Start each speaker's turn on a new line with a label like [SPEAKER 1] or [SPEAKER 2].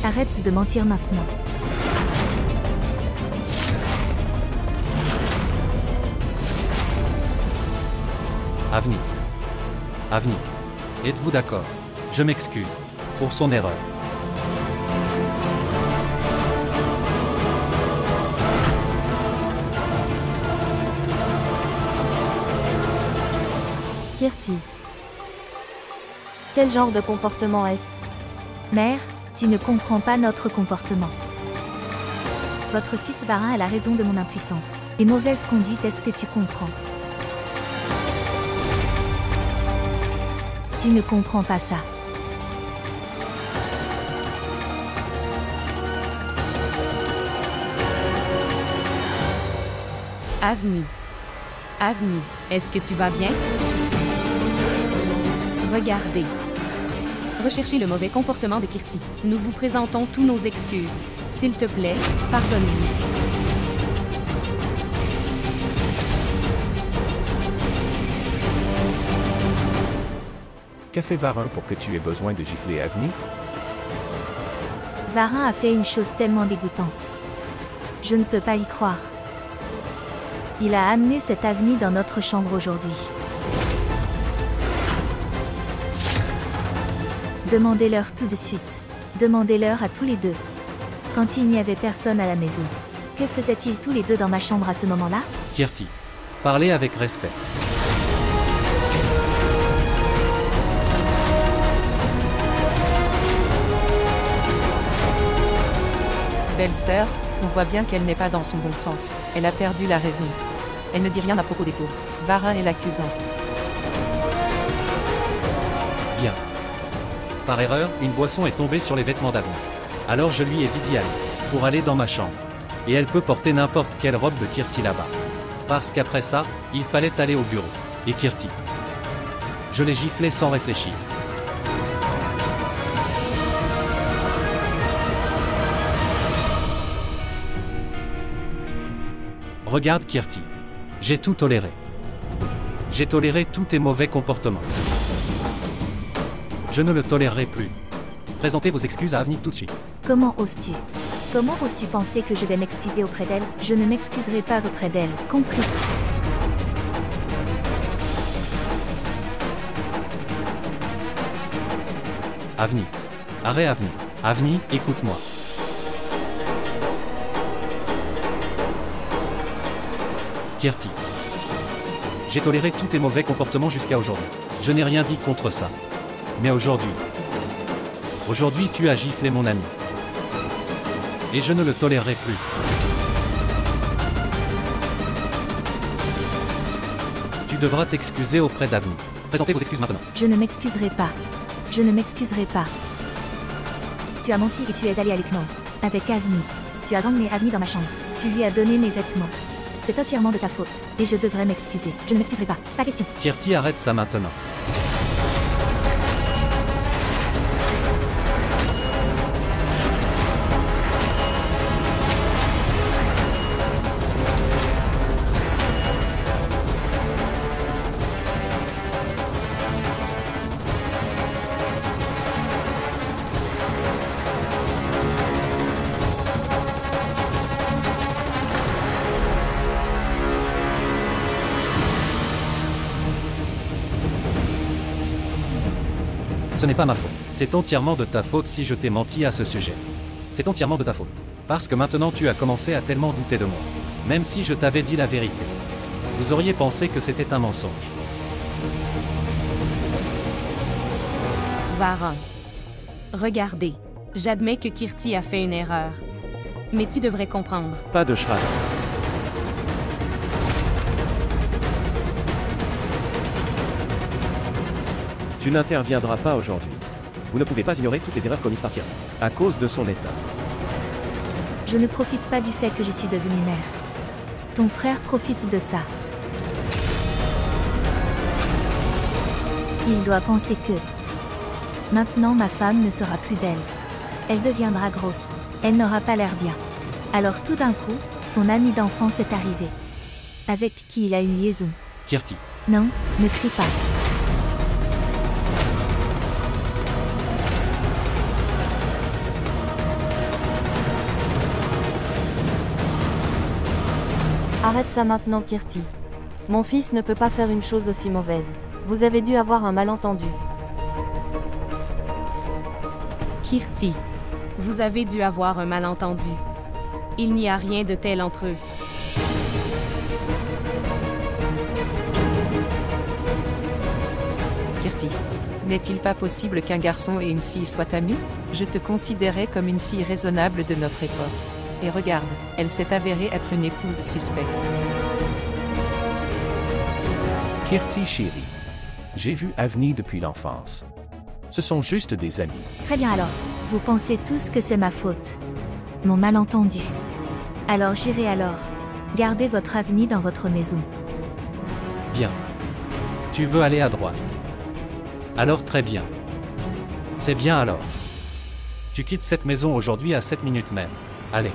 [SPEAKER 1] Arrête de mentir maintenant.
[SPEAKER 2] Avni. Avni. Êtes-vous d'accord? Je m'excuse pour son erreur.
[SPEAKER 3] Kirti. Quel genre de comportement est-ce?
[SPEAKER 1] Mère, tu ne comprends pas notre comportement. Votre fils Varin a la raison de mon impuissance. Et mauvaise conduite, est-ce que tu comprends? Tu ne comprends pas ça.
[SPEAKER 4] Avni. Avni, est-ce que tu vas bien? Regardez. Recherchez le mauvais comportement de Kirti. Nous vous présentons tous nos excuses. S'il te plaît, pardonne-nous.
[SPEAKER 5] Qu'a fait Varin pour que tu aies besoin de gifler Avni?
[SPEAKER 1] Varin a fait une chose tellement dégoûtante. Je ne peux pas y croire. Il a amené cet Avni dans notre chambre aujourd'hui. Demandez-leur tout de suite. Demandez-leur à tous les deux. Quand il n'y avait personne à la maison. Que faisaient-ils tous les deux dans ma chambre à ce moment-là?
[SPEAKER 2] Kirti. Parlez avec respect.
[SPEAKER 6] Belle-sœur, on voit bien qu'elle n'est pas dans son bon sens. Elle a perdu la raison. Elle ne dit rien à propos des pauvres. Varin est l'accusant.
[SPEAKER 2] Bien. Par erreur, une boisson est tombée sur les vêtements d'Avni. Alors je lui ai dit d'y aller, pour aller dans ma chambre. Et elle peut porter n'importe quelle robe de Kirti là-bas. Parce qu'après ça, il fallait aller au bureau. Et Kirti. Je l'ai giflé sans réfléchir. Regarde Kirti. J'ai tout toléré. J'ai toléré tous tes mauvais comportements. Je ne le tolérerai plus. Présentez vos excuses à Avni tout de suite.
[SPEAKER 1] Comment oses-tu? Comment oses-tu penser que je vais m'excuser auprès d'elle? Je ne m'excuserai pas auprès d'elle, compris?
[SPEAKER 2] Avni. Arrête Avni. Avni, écoute-moi. Kirti. J'ai toléré tous tes mauvais comportements jusqu'à aujourd'hui. Je n'ai rien dit contre ça. Mais aujourd'hui, tu as giflé mon ami. Et je ne le tolérerai plus. Tu devras t'excuser auprès d'Avni. Présentez vos excuses maintenant.
[SPEAKER 1] Je ne m'excuserai pas. Je ne m'excuserai pas. Tu as menti et tu es allé à l'écran. Avec Avni. Tu as emmené Avni dans ma chambre. Tu lui as donné mes vêtements. C'est entièrement de ta faute. Et je devrais m'excuser. Je ne m'excuserai pas. Pas question.
[SPEAKER 2] Kirti, arrête ça maintenant. Ce n'est pas ma faute. C'est entièrement de ta faute si je t'ai menti à ce sujet. C'est entièrement de ta faute. Parce que maintenant tu as commencé à tellement douter de moi. Même si je t'avais dit la vérité. Vous auriez pensé que c'était un mensonge.
[SPEAKER 4] Varin. Regardez. J'admets que Kirti a fait une erreur. Mais tu devrais comprendre.
[SPEAKER 5] Pas de Shrad. Tu n'interviendras pas aujourd'hui. Vous ne pouvez pas ignorer toutes les erreurs commises par Kirti, à cause de son état.
[SPEAKER 1] Je ne profite pas du fait que je suis devenue mère. Ton frère profite de ça. Il doit penser que... Maintenant ma femme ne sera plus belle. Elle deviendra grosse. Elle n'aura pas l'air bien. Alors tout d'un coup, son ami d'enfance est arrivé. Avec qui il a une liaison.
[SPEAKER 2] Kirti.
[SPEAKER 1] Non, ne crie pas.
[SPEAKER 3] Arrête ça maintenant, Kirti. Mon fils ne peut pas faire une chose aussi mauvaise. Vous avez dû avoir un malentendu.
[SPEAKER 4] Kirti, vous avez dû avoir un malentendu. Il n'y a rien de tel entre eux.
[SPEAKER 6] Kirti, n'est-il pas possible qu'un garçon et une fille soient amis? Je te considérais comme une fille raisonnable de notre époque. Et regarde, elle s'est avérée être une épouse suspecte.
[SPEAKER 7] Kirti chérie. J'ai vu Avni depuis l'enfance. Ce sont juste des amis.
[SPEAKER 1] Très bien alors. Vous pensez tous que c'est ma faute. Mon malentendu. Alors j'irai alors. Gardez votre avenir dans votre maison.
[SPEAKER 2] Bien. Tu veux aller à droite. Alors très bien. C'est bien alors. Tu quittes cette maison aujourd'hui à 7 minutes même. Allez.